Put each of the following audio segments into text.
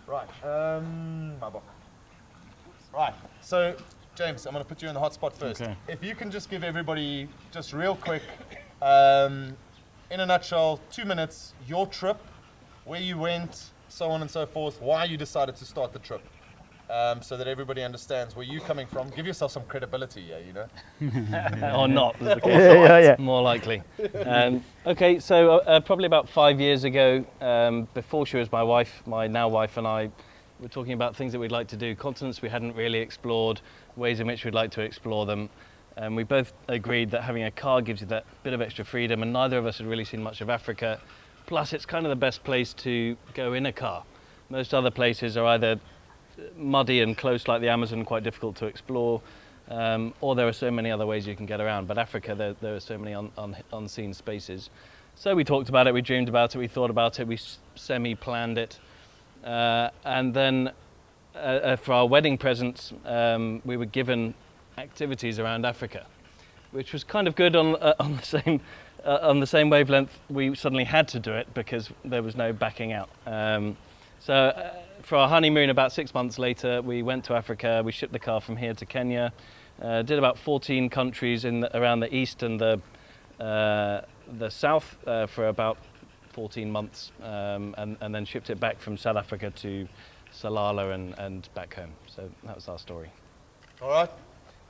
Right. My book. Right. So, James, I'm going to put you in the hot spot first. Okay. If you can just give everybody, just real quick, in a nutshell, 2 minutes, your trip, where you went, so on and so forth, why you decided to start the trip, so that everybody understands where you're coming from. Give yourself some credibility, you know. Or not, is the case. Yeah. More likely. Okay, so probably about 5 years ago, before she was my wife, my now wife and I were talking about things that we'd like to do, continents we hadn't really explored, ways in which we'd like to explore them. And we both agreed that having a car gives you that bit of extra freedom, and neither of us had really seen much of Africa. Plus, it's kind of the best place to go in a car. Most other places are either muddy and close like the Amazon, quite difficult to explore, or there are so many other ways you can get around. But Africa, there are so many unseen spaces. So we talked about it, we dreamed about it, we thought about it, we semi-planned it. And then for our wedding presents, we were given activities around Africa, which was kind of good on the same wavelength. We suddenly had to do it because there was no backing out. So for our honeymoon, about 6 months later, we went to Africa. We shipped the car from here to Kenya, did about 14 countries around the east and the south for about 14 months, and then shipped it back from South Africa to Salala and back home. So that was our story. All right.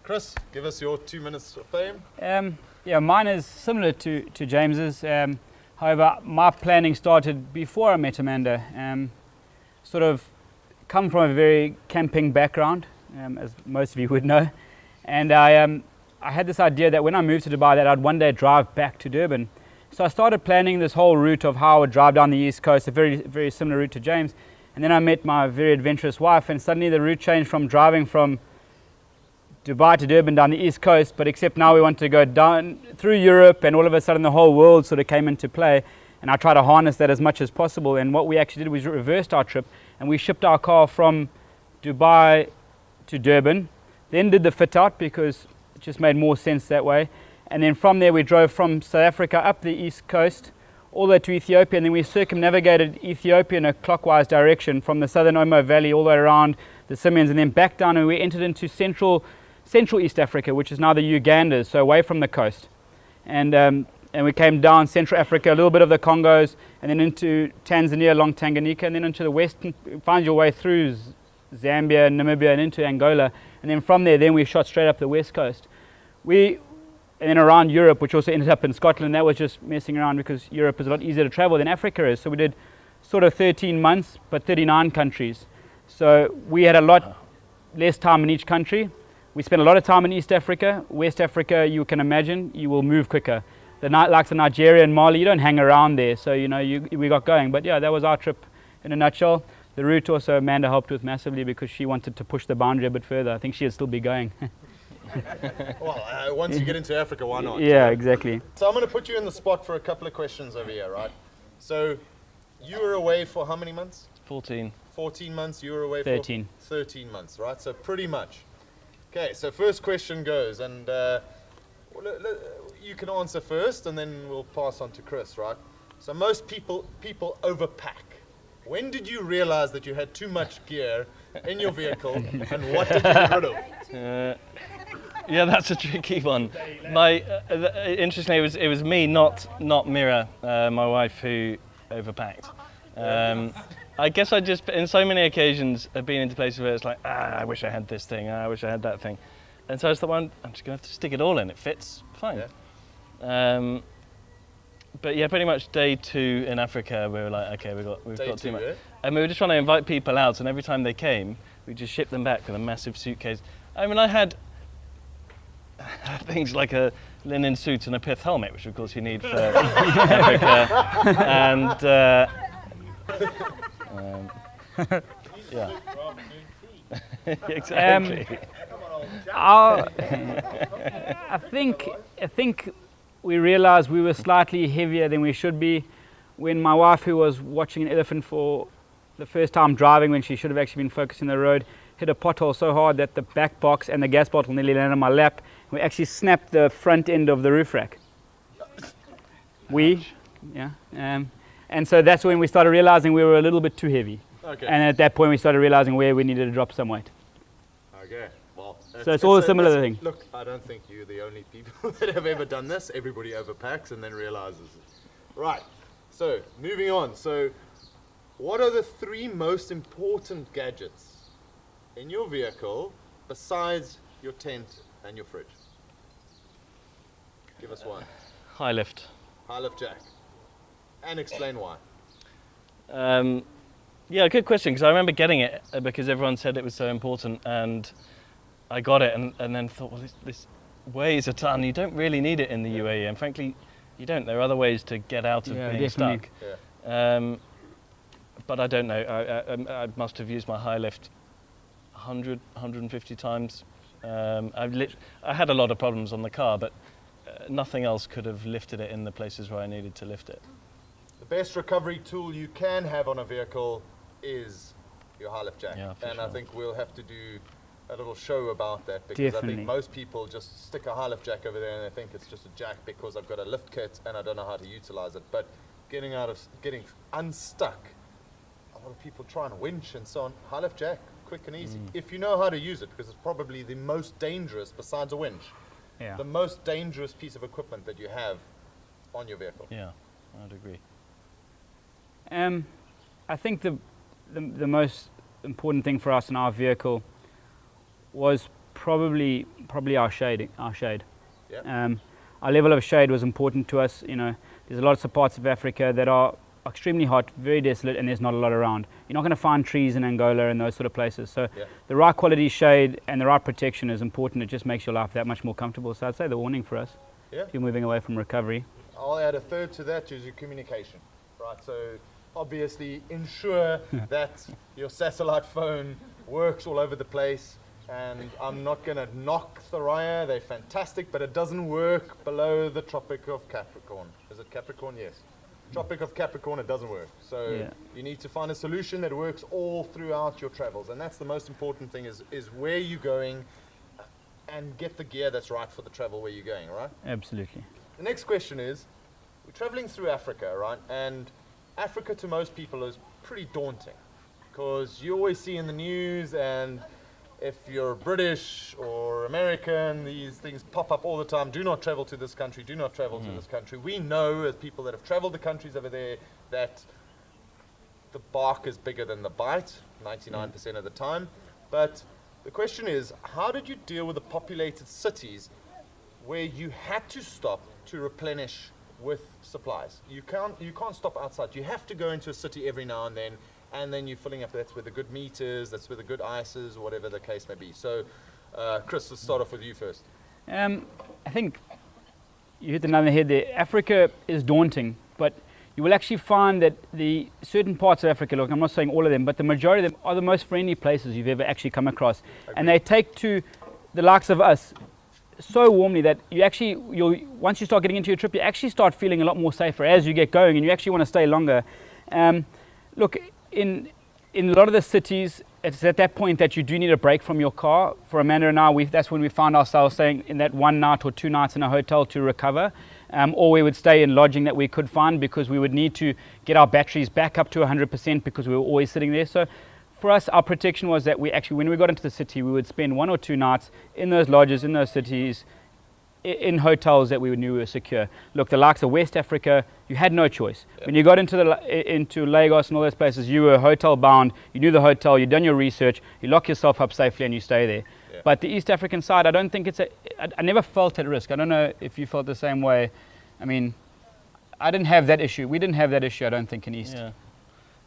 Chris, give us your 2 minutes of fame. Yeah, mine is similar to James's. However, my planning started before I met Amanda. Sort of come from a very camping background, as most of you would know. And I had this idea that when I moved to Dubai that I'd one day drive back to Durban. So I started planning this whole route of how I would drive down the east coast, a very, very similar route to James. And then I met my very adventurous wife, and suddenly the route changed from driving from Dubai to Durban down the east coast, but except now we want to go down through Europe, and all of a sudden the whole world sort of came into play, and I try to harness that as much as possible. And what we actually did was reversed our trip, and we shipped our car from Dubai to Durban, then did the fit out because it just made more sense that way. And then from there we drove from South Africa up the east coast all the way to Ethiopia, and then we circumnavigated Ethiopia in a clockwise direction from the southern Omo Valley all the way around the Simians, and then back down, and we entered into Central East Africa, which is now the Ugandas, so away from the coast. And we came down Central Africa, a little bit of the Congos, and then into Tanzania, along Tanganyika, and then into the west, find your way through Zambia, Namibia, and into Angola. And then from there, then we shot straight up the west coast. And then around Europe, which also ended up in Scotland. That was just messing around because Europe is a lot easier to travel than Africa is. So we did sort of 13 months, but 39 countries. So we had a lot less time in each country. We spent a lot of time in East Africa. West Africa, you can imagine, you will move quicker. Like the Nigeria and Mali, you don't hang around there. So, we got going. But yeah, that was our trip in a nutshell. The route also Amanda helped with massively because she wanted to push the boundary a bit further. I think she'd still be going. Well, once you get into Africa, why not? Yeah, exactly. So I'm going to put you in the spot for a couple of questions over here, right? So you were away for how many months? 14. 14 months, you were away 13. for 13 months, right? So pretty much. Okay, so first question goes, and you can answer first, and then we'll pass on to Chris, right? So most people overpack. When did you realize that you had too much gear in your vehicle, and what did you get rid of? Yeah, that's a tricky one. Interestingly, it was me, not Mira, my wife, who overpacked. I guess I just, in so many occasions, have been into places where it's like, I wish I had this thing, I wish I had that thing. And so I just thought, well, I'm just going to have to stick it all in. It fits, fine. Yeah. But yeah, pretty much day 2 in Africa, we were like, okay, we've got too much. Yeah? And we were just trying to invite people out, and every time they came, we just shipped them back with a massive suitcase. I mean, I had things like a linen suit and a pith helmet, which of course you need for Africa. And yeah. Exactly. I think we realized we were slightly heavier than we should be when my wife, who was watching an elephant for the first time driving when she should have actually been focusing the road, hit a pothole so hard that the back box and the gas bottle nearly landed on my lap. We actually snapped the front end of the roof rack. And so that's when we started realizing we were a little bit too heavy. Okay. And at that point, we started realizing where we needed to drop some weight. Okay. Well, So it's all a similar thing. Look, I don't think you're the only people that have ever done this. Everybody overpacks and then realizes it. Right. So moving on. So, what are the 3 most important gadgets in your vehicle besides your tent and your fridge? Give us one. High lift. High lift jack. And explain why. Yeah, good question, because I remember getting it because everyone said it was so important, and I got it and then thought, well, this weighs a ton. You don't really need it in the UAE, and frankly, you don't. There are other ways to get out of being definitely. stuck. Yeah. But I don't know. I must have used my high lift 100, 150 times. I had a lot of problems on the car, but nothing else could have lifted it in the places where I needed to lift it. The best recovery tool you can have on a vehicle is your high lift jack. Yeah, for and sure. I think we'll have to do a little show about that, because I Definitely. think most people just stick a high lift jack over there and they think it's just a jack because I've got a lift kit and I don't know how to utilize it. But getting unstuck, a lot of people try and winch and so on. High lift jack, quick and easy. If you know how to use it, because it's probably the most dangerous, besides a winch, Yeah. the most dangerous piece of equipment that you have on your vehicle. Yeah, I'd agree. I think the most important thing for us in our vehicle was probably our shade. Yeah. Our level of shade was important to us. You know, there's lots of parts of Africa that are extremely hot, very desolate, and there's not a lot around. You're not going to find trees in Angola and those sort of places. So Yeah. the right quality shade and the right protection is important. It just makes your life that much more comfortable. So I'd say the warning for us, Yeah. if you're moving away from recovery. I'll add a third to that, is your communication, right? So obviously ensure that your satellite phone works all over the place. And I'm not going to knock Thoraya, they're fantastic, but it doesn't work below the Tropic of Capricorn. Is it Capricorn? Yes. Tropic of Capricorn, it doesn't work. So Yeah. you need to find a solution that works all throughout your travels. And that's the most important thing, is where you're going, and get the gear that's right for the travel where you're going, right? Absolutely. The next question is, we're traveling through Africa, right? And Africa to most people is pretty daunting, because you always see in the news, and if you're British or American, these things pop up all the time. Do not travel to this country, do not travel to this country. We know, as people that have traveled the countries over there, that the bark is bigger than the bite, 99% of the time. But the question is, how did you deal with the populated cities where you had to stop to replenish with supplies? You can't stop outside. You have to go into a city every now and then you're filling up. That's where the good meat is, that's where the good ice is, whatever the case may be. So, Chris, let's start off with you first. I think you hit the nail on the head there. Africa is daunting, but you will actually find that the certain parts of Africa, look, I'm not saying all of them, but the majority of them are the most friendly places you've ever actually come across. And they take to the likes of us so warmly that once you start getting into your trip, you actually start feeling a lot more safer as you get going, and you actually want to stay longer. Look, in a lot of the cities, it's at that point that you do need a break from your car. For Amanda and I, that's when we found ourselves staying in that 1 night or 2 nights in a hotel to recover, or we would stay in lodging that we could find, because we would need to get our batteries back up to 100% because we were always sitting there. So for us, our protection was that when we got into the city, we would spend 1 or 2 nights in those lodges, in those cities, in hotels that we knew were secure. Look, the likes of West Africa, you had no choice. When you got into Lagos and all those places, you were hotel bound. You knew the hotel, you'd done your research, you lock yourself up safely and you stay there. Yeah. But the East African side, I don't think I never felt at risk. I don't know if you felt the same way. I mean, I didn't have that issue. We didn't have that issue, I don't think, in East.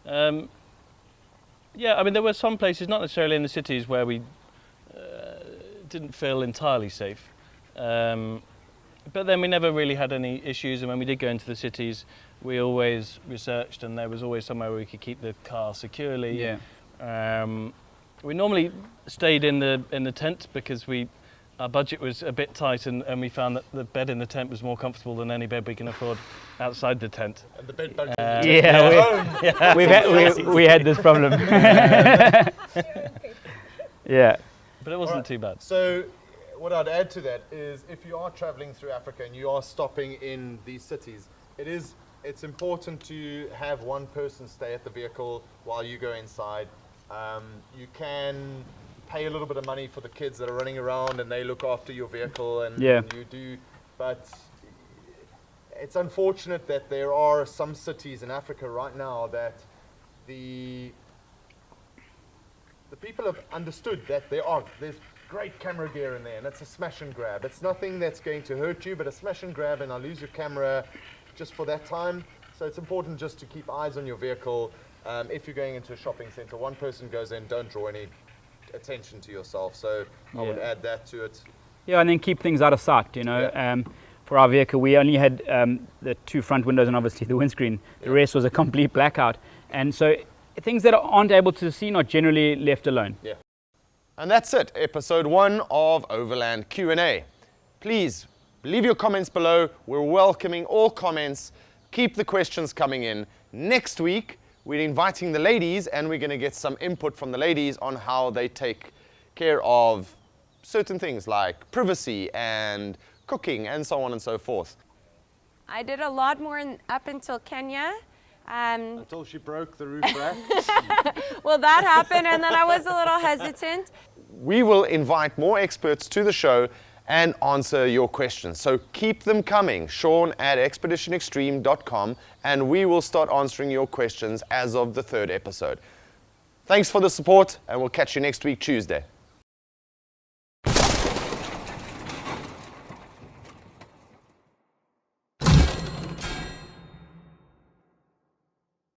Yeah. Yeah, I mean, there were some places, not necessarily in the cities, where we didn't feel entirely safe. But then we never really had any issues, and when we did go into the cities, we always researched, and there was always somewhere where we could keep the car securely. Yeah. We normally stayed in the tent because our budget was a bit tight, and we found that the bed in the tent was more comfortable than any bed we can afford outside the tent. And the bed bugs. We had this problem. Yeah. But it wasn't too bad. So what I'd add to that is, if you are traveling through Africa and you are stopping in these cities, it is it's important to have one person stay at the vehicle while you go inside. You can pay a little bit of money for the kids that are running around and they look after your vehicle and you do, but it's unfortunate that there are some cities in Africa right now that the people have understood that there's great camera gear in there and it's a smash and grab. It's nothing that's going to hurt you, but a smash and grab and I'll lose your camera just for that time. So it's important just to keep eyes on your vehicle. If you're going into a shopping center, one person goes in, don't draw any attention to yourself. So I would add that to it. Yeah, and then keep things out of sight, you know. For our vehicle, we only had the 2 front windows and obviously the windscreen. The rest was a complete blackout. And so things that aren't able to see are generally left alone. Yeah. And that's it, episode 1 of Overland Q&A. Please leave your comments below. We're welcoming all comments. Keep the questions coming in. Next week, we're inviting the ladies and we're going to get some input from the ladies on how they take care of certain things like privacy and cooking and so on and so forth. I did a lot more up until Kenya. Until she broke the roof rack. Well, that happened and then I was a little hesitant. We will invite more experts to the show and answer your questions. So keep them coming. Sean@expeditionextreme.com and we will start answering your questions as of the 3rd episode. Thanks for the support and we'll catch you next week, Tuesday.